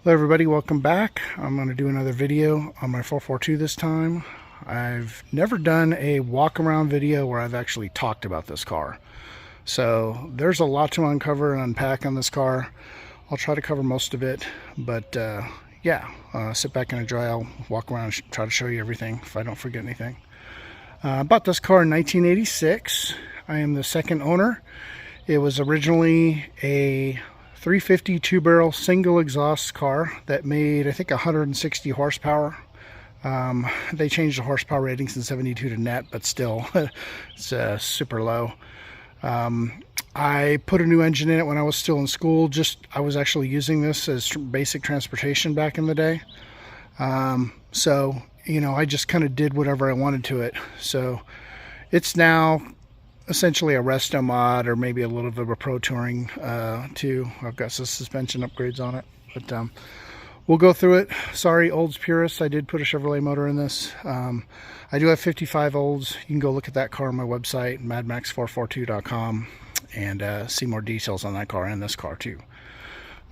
Hello everybody, welcome back. I'm going to do another video on my 442 this time. I've never done a walk around video where I've actually talked about this car. So there's a lot to uncover and unpack on this car. I'll try to cover most of it, but sit back and enjoy. I'll walk around and try to show you everything if I don't forget anything. I bought this car in 1986. I am the second owner. It was originally a 350 two-barrel single exhaust car that made, I think, 160 horsepower. They changed the horsepower ratings in 72 to net, but still, it's super low. I put a new engine in it when I was still in school. I was actually using this as basic transportation back in the day. So, you know, I just kind of did whatever I wanted to it. So it's now essentially a Restomod, or maybe a little bit of a Pro Touring too. I've got some suspension upgrades on it, but we'll go through it. Sorry, Olds purists, I did put a Chevrolet motor in this. I do have 55 Olds. You can go look at that car on my website, madmax442.com, and see more details on that car and this car too.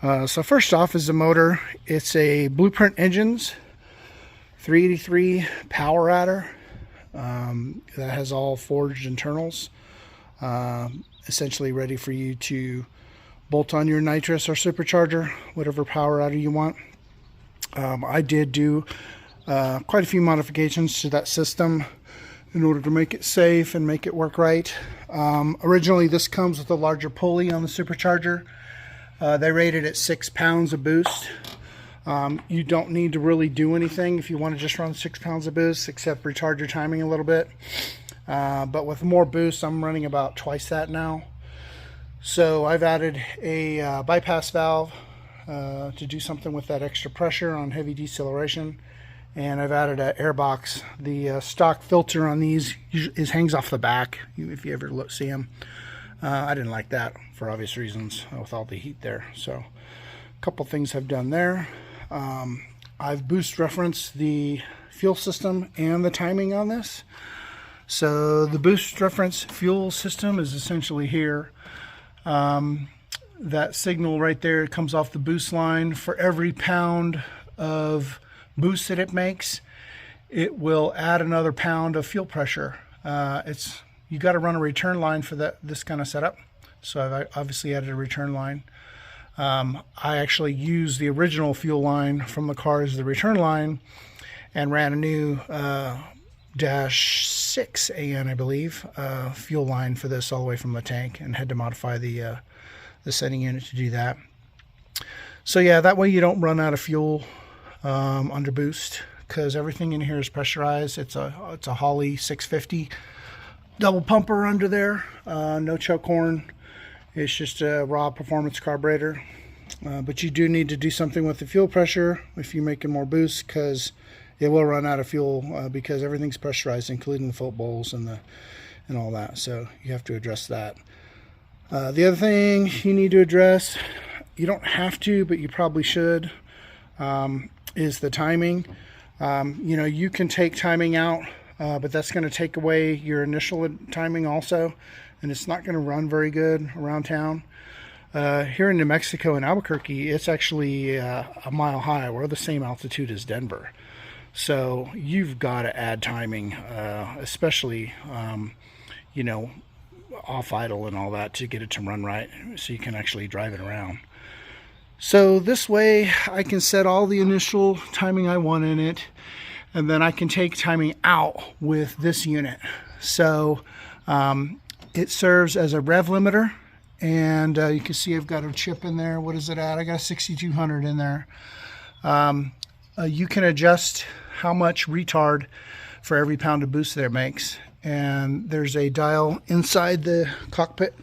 So first off is the motor. It's a Blueprint Engines 383 power adder that has all forged internals. Essentially ready for you to bolt on your nitrous or supercharger, whatever power adder you want. I did do quite a few modifications to that system in order to make it safe and make it work right. Originally this comes with a larger pulley on the supercharger. They rated at 6 pounds of boost. You don't need to really do anything if you want to just run 6 pounds of boost, except retard your timing a little bit. But with more boost, I'm running about twice that now. So I've added a bypass valve to do something with that extra pressure on heavy deceleration. And I've added an air box. The stock filter on these hangs off the back, if you ever see them. I didn't like that for obvious reasons with all the heat there. So a couple things I've done there. I've boost referenced the fuel system and the timing on this. So the boost reference fuel system is essentially here. That signal right there comes off the boost line. For every pound of boost that it makes, it will add another pound of fuel pressure. You got to run a return line for this kind of setup. So I've obviously added a return line. I actually used the original fuel line from the car as the return line and ran a new dash 6 AN, I believe, fuel line for this all the way from the tank, and had to modify the setting unit to do that. So yeah, that way you don't run out of fuel under boost, because everything in here is pressurized. It's a Holley 650 double pumper under there, no choke horn. It's just a raw performance carburetor. But you do need to do something with the fuel pressure if you're making more boost, because it will run out of fuel because everything's pressurized, including the float bowls and all that. So you have to address that. The other thing you need to address, you don't have to, but you probably should, is the timing. You know, you can take timing out, but that's going to take away your initial timing also, and it's not going to run very good around town. Here in New Mexico in Albuquerque, it's actually a mile high. We're the same altitude as Denver. So you've got to add timing, especially, you know, off idle and all that, to get it to run right so you can actually drive it around. So this way I can set all the initial timing I want in it, and then I can take timing out with this unit. So it serves as a rev limiter, and you can see I've got a chip in there. What is it at? I got a 6200 in there. You can adjust how much retard for every pound of boost that it makes, and there's a dial inside the cockpit.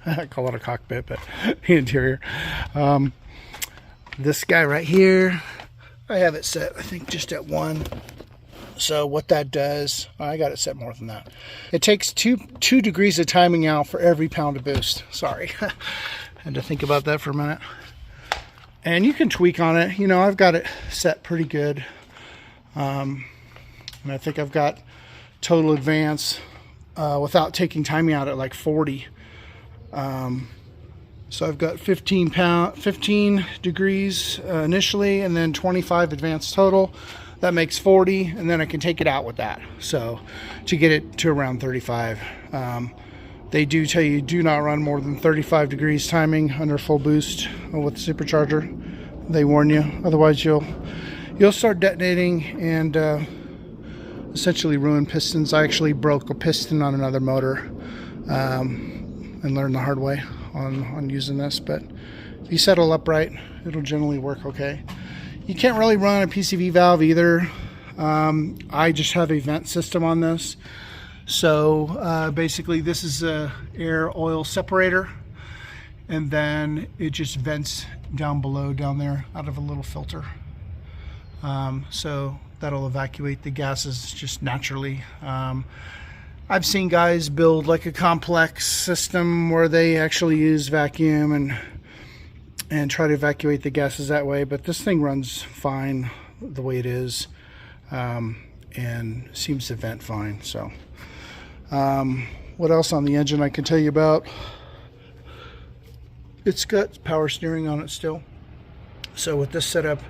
I call it a cockpit, but the interior. This guy right here, I have it set, I think, just at 1. So what that does, I got it set more than that. It takes two degrees of timing out for every pound of boost. Sorry, had to think about that for a minute. And you can tweak on it. You know, I've got it set pretty good. And I think I've got total advance without taking timing out at like 40. So I've got 15 degrees initially, and then 25 advanced total. That makes 40, and then I can take it out with that. So to get it to around 35. They do tell you do not run more than 35 degrees timing under full boost with the supercharger. They warn you, otherwise you'll start detonating and essentially ruin pistons. I actually broke a piston on another motor and learned the hard way on using this, but if you settle upright, it'll generally work okay. You can't really run a PCV valve either. I just have a vent system on this. So basically this is a air oil separator, and then it just vents down below down there out of a little filter. So that'll evacuate the gases just naturally. I've seen guys build like a complex system where they actually use vacuum and try to evacuate the gases that way, but this thing runs fine the way it is, and seems to vent fine. So what else on the engine I can tell you about? It's got power steering on it still. So with this setup,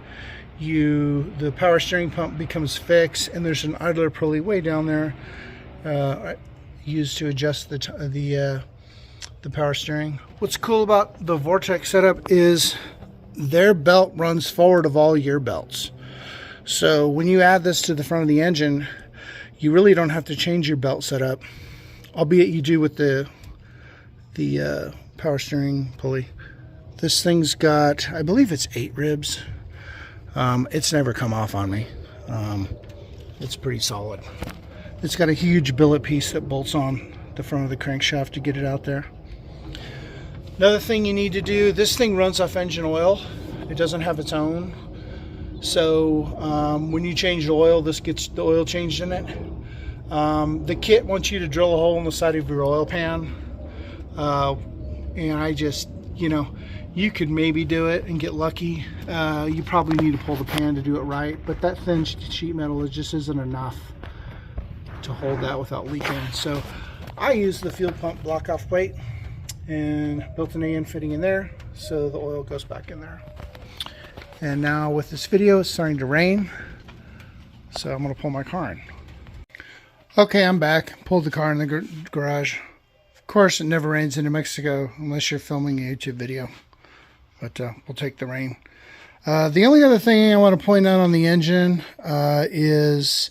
the power steering pump becomes fixed, and there's an idler pulley way down there used to adjust the power steering. What's cool about the Vortex setup is their belt runs forward of all your belts. So when you add this to the front of the engine, you really don't have to change your belt setup, albeit you do with the power steering pulley. This thing's got, I believe it's 8 ribs. It's never come off on me. It's pretty solid. It's got a huge billet piece that bolts on the front of the crankshaft to get it out there. Another thing you need to do, this thing runs off engine oil. It doesn't have its own. So when you change the oil, this gets the oil changed in it. The kit wants you to drill a hole in the side of your oil pan. And I just, you could maybe do it and get lucky. You probably need to pull the pan to do it right, but that thin sheet metal just isn't enough to hold that without leaking. So I use the fuel pump block off plate and built an AN fitting in there so the oil goes back in there. And now with this video, it's starting to rain, so I'm going to pull my car in. Okay, I'm back. Pulled the car in the garage. Of course, it never rains in New Mexico unless you're filming a YouTube video, but we'll take the rain. The only other thing I want to point out on the engine is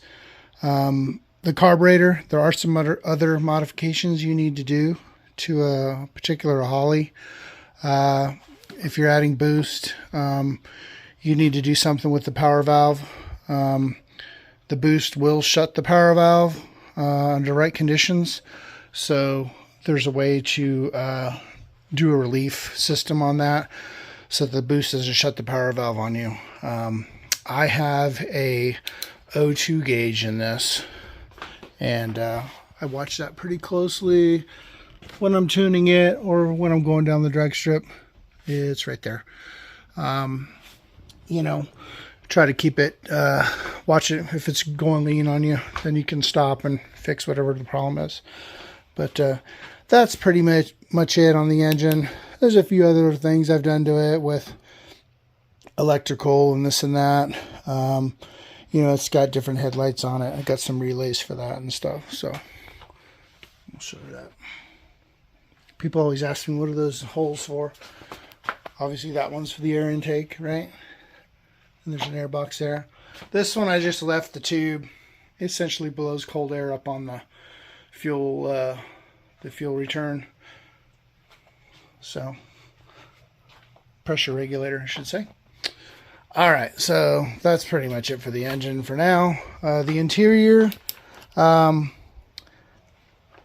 the carburetor. There are some other modifications you need to do to a particular Holly. If you're adding boost, you need to do something with the power valve. The boost will shut the power valve under right conditions. So there's a way to do a relief system on that so the boost doesn't shut the power valve on you. I have a O2 gauge in this, and I watch that pretty closely when I'm tuning it or when I'm going down the drag strip. It's right there. Try to keep it, watch it. If it's going lean on you, then you can stop and fix whatever the problem is. But that's pretty much it on the engine. There's a few other things I've done to it with electrical and this and that. It's got different headlights on it. I got some relays for that and stuff. So I'll show you that. People always ask me, what are those holes for? Obviously that one's for the air intake, right? And there's an air box there. This one I just left the tube. It essentially blows cold air up on the fuel return. So pressure regulator, I should say. All right, so that's pretty much it for the engine for now. The interior, I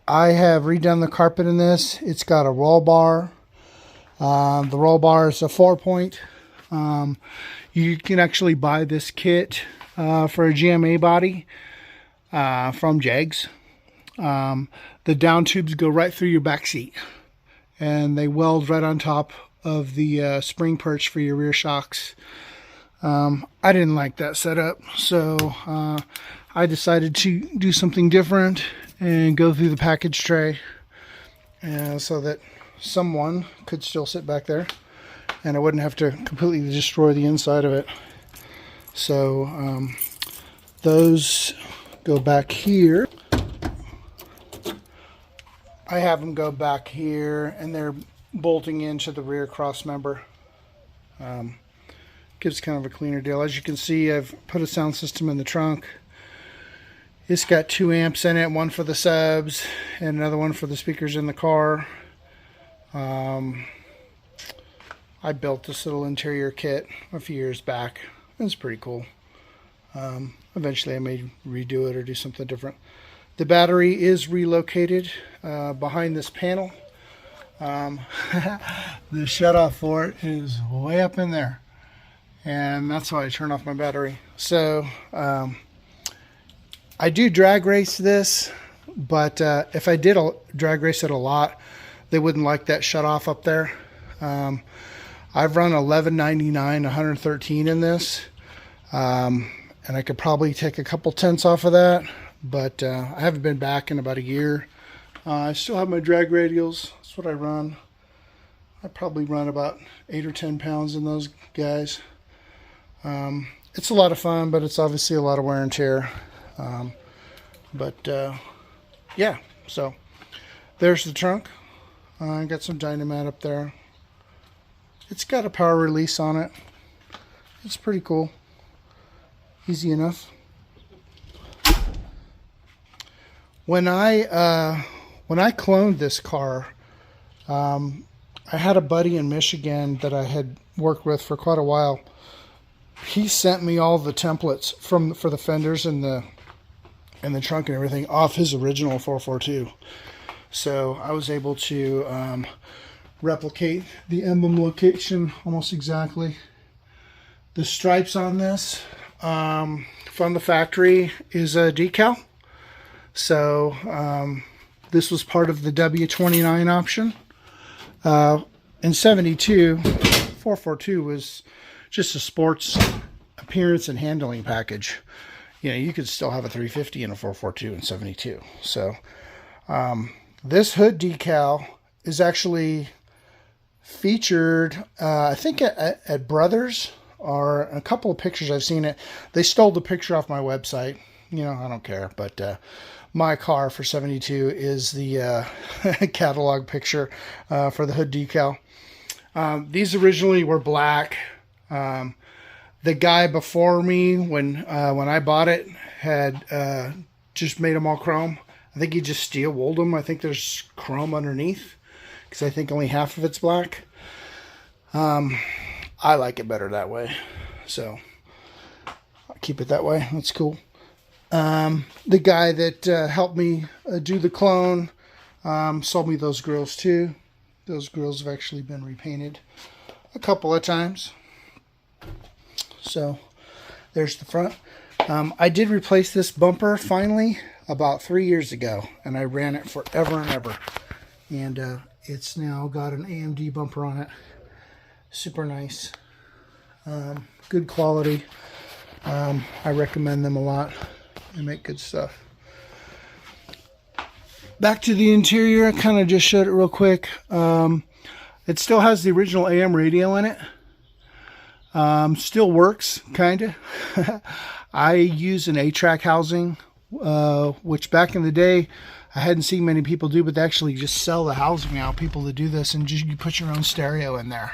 have redone the carpet in this. It's got a roll bar. The roll bar is a 4-point. You can actually buy this kit for a GMA body from Jags. The down tubes go right through your back seat, and they weld right on top of the spring perch for your rear shocks. I didn't like that setup, so I decided to do something different and go through the package tray, so that someone could still sit back there, and I wouldn't have to completely destroy the inside of it. So those go back here. I have them go back here, and they're bolting into the rear cross member. Gives kind of a cleaner deal. As you can see, I've put a sound system in the trunk. It's got 2 amps in it, one for the subs and another one for the speakers in the car. I built this little interior kit a few years back. It's pretty cool. Eventually I may redo it or do something different. The battery is relocated behind this panel. The shutoff for it is way up in there, and that's why I turn off my battery. So I do drag race this, but if I did drag race it a lot, they wouldn't like that shutoff up there. I've run 1199, 113 in this, and I could probably take a couple tenths off of that, but I haven't been back in about a year. I still have my drag radials. That's what I run. I probably run about 8 or 10 pounds in those guys. It's a lot of fun, but it's obviously a lot of wear and tear. Yeah, so there's the trunk. I got some Dynamat up there. It's got a power release on it. It's pretty cool. Easy enough. When I cloned this car, I had a buddy in Michigan that I had worked with for quite a while. He sent me all the templates for the fenders and the trunk and everything off his original 442. So I was able to replicate the emblem location almost exactly. The stripes on this from the factory is a decal. So this was part of the W29 option. In 72, 442 was just a sports appearance and handling package. You know, you could still have a 350 and a 442 in 72. So this hood decal is actually featured, I think at Brothers, or a couple of pictures I've seen it. They stole the picture off my website. You know, I don't care, but my car for 72 is the catalog picture for the hood decal. These originally were black. The guy before me, when I bought it, had just made them all chrome. I think he just steel wooled them. I think there's chrome underneath, because I think only half of it's black. I like it better that way, so I'll keep it that way. That's cool. The guy that helped me do the clone sold me those grills too. Those grills have actually been repainted a couple of times. So there's the front. I did replace this bumper finally about 3 years ago, and I ran it forever and ever. And it's now got an AMD bumper on it. Super nice. Good quality. I recommend them a lot. They make good stuff. Back to the interior, I kind of just showed it real quick. It still has the original AM radio in it. Still works, kind of. I use an 8-track housing, which back in the day I hadn't seen many people do, but they actually just sell the housing now, people that do this, and just you put your own stereo in there.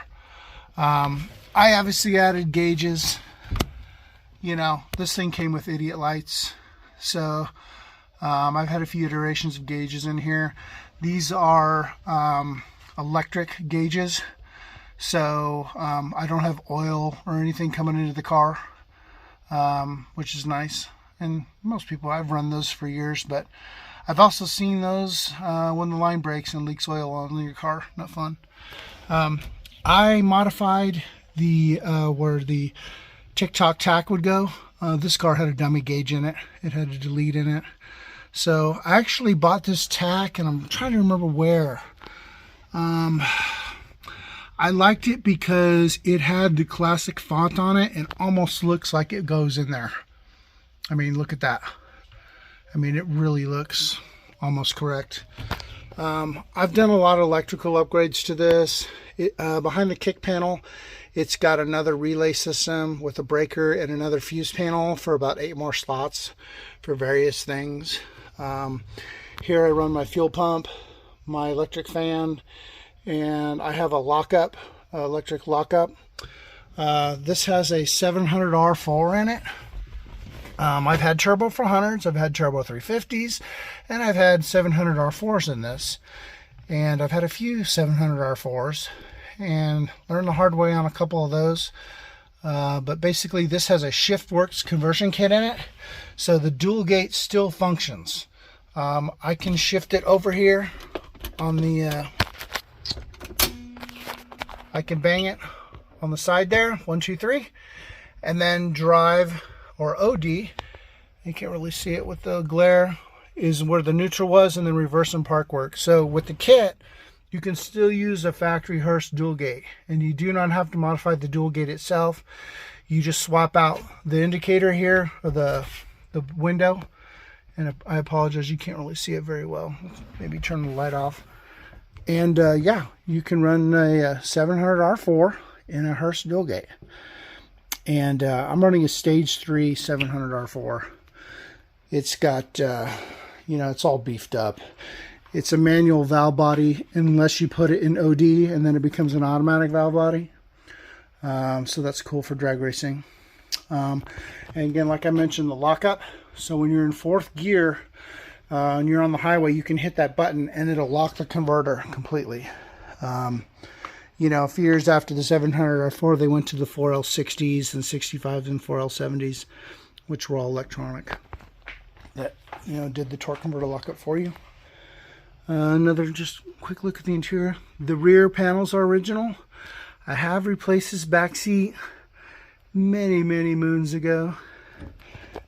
I obviously added gauges. You know, this thing came with idiot lights. So I've had a few iterations of gauges in here. These are electric gauges. So I don't have oil or anything coming into the car, which is nice. And most people, I've run those for years, but I've also seen those when the line breaks and leaks oil on your car. Not fun. I modified the where the tick-tock tack would go. This car had a dummy gauge in it. It had a delete in it. So I actually bought this tack, and I'm trying to remember where. I liked it because it had the classic font on it and almost looks like it goes in there. I mean, look at that. I mean, it really looks almost correct. I've done a lot of electrical upgrades to this. Behind the kick panel, it's got another relay system with a breaker and another fuse panel for about 8 more slots for various things. Here I run my fuel pump, my electric fan, and I have a lockup, electric lockup. This has a 700 R4 in it. I've had turbo 400s, I've had turbo 350s, and I've had 700 R4s in this. And I've had a few 700 R4s and learned the hard way on a couple of those. But basically this has a ShiftWorks conversion kit in it, so the dual gate still functions. I can shift it over here on the, I can bang it on the side there, 1, 2, 3, and then drive, or OD, you can't really see it with the glare, is where the neutral was, and then reverse and park work. So with the kit, you can still use a factory Hurst dual gate, and you do not have to modify the dual gate itself. You just swap out the indicator here, or the window, and I apologize, you can't really see it very well. Maybe turn the light off. And yeah, you can run a 700 R4 in a Hurst dual gate. And I'm running a stage 3 700 R4. It's got, you know, it's all beefed up. It's a manual valve body unless you put it in OD, and then it becomes an automatic valve body. So that's cool for drag racing. And again, like I mentioned, the lockup. So when you're in 4th gear and you're on the highway, you can hit that button and it'll lock the converter completely. You know, a few years after the 700 R4, they went to the 4L60s and 65s and 4L70s, which were all electronic. That, you know, did the torque converter lockup for you. Another just quick look at the interior. The rear panels are original. I have replaced this back seat many moons ago.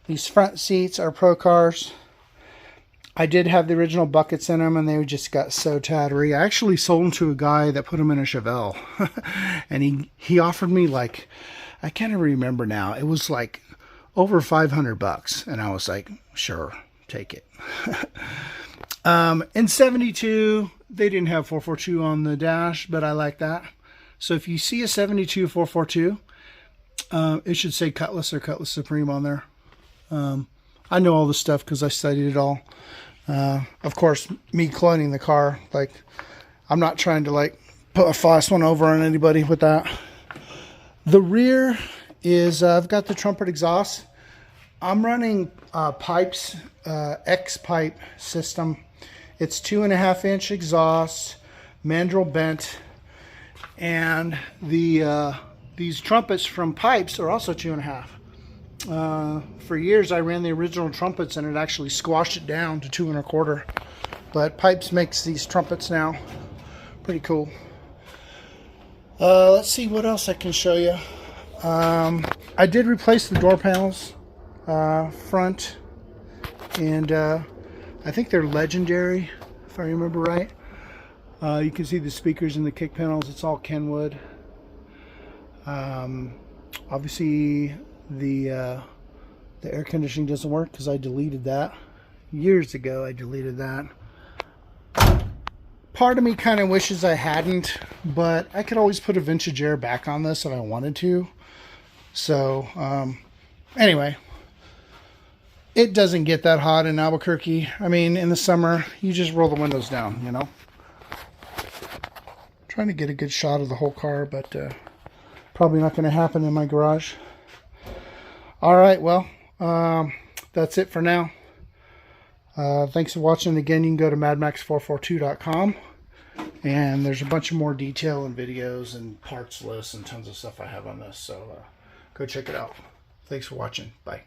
These front seats are Pro Cars. I did have the original buckets in them, and they just got so tattery. I actually sold them to a guy that put them in a Chevelle. And he offered me, like, I can't even remember now. It was like over $500. And I was like, sure, take it. In 72, they didn't have 442 on the dash, but I like that. So if you see a 72 442, it should say Cutlass or Cutlass Supreme on there. I know all this stuff because I studied it all. Of course, me cloning the car, like, I'm not trying to like put a fast one over on anybody with that. The rear is, I've got the trumpet exhaust. I'm running pipes, X pipe system. It's 2.5-inch exhaust, mandrel bent, and the these trumpets from Pipes are also 2.5. For years I ran the original trumpets and it actually squashed it down to 2 1/4. But Pipes makes these trumpets now. Pretty cool. Let's see what else I can show you. I did replace the door panels front, and I think they're Legendary, if I remember right. You can see the speakers in the kick panels. It's all Kenwood. Obviously the air conditioning doesn't work because I deleted that years ago. I deleted that. Part of me kind of wishes I hadn't, but I could always put a vintage air back on this if I wanted to. So anyway, it doesn't get that hot in Albuquerque. I mean, in the summer you just roll the windows down, you know. Trying to get a good shot of the whole car, but probably not going to happen in my garage. All right, well, that's it for now. Thanks for watching. Again, you can go to madmax442.com, and there's a bunch of more detail and videos and parts lists and tons of stuff I have on this, so go check it out. Thanks for watching. Bye.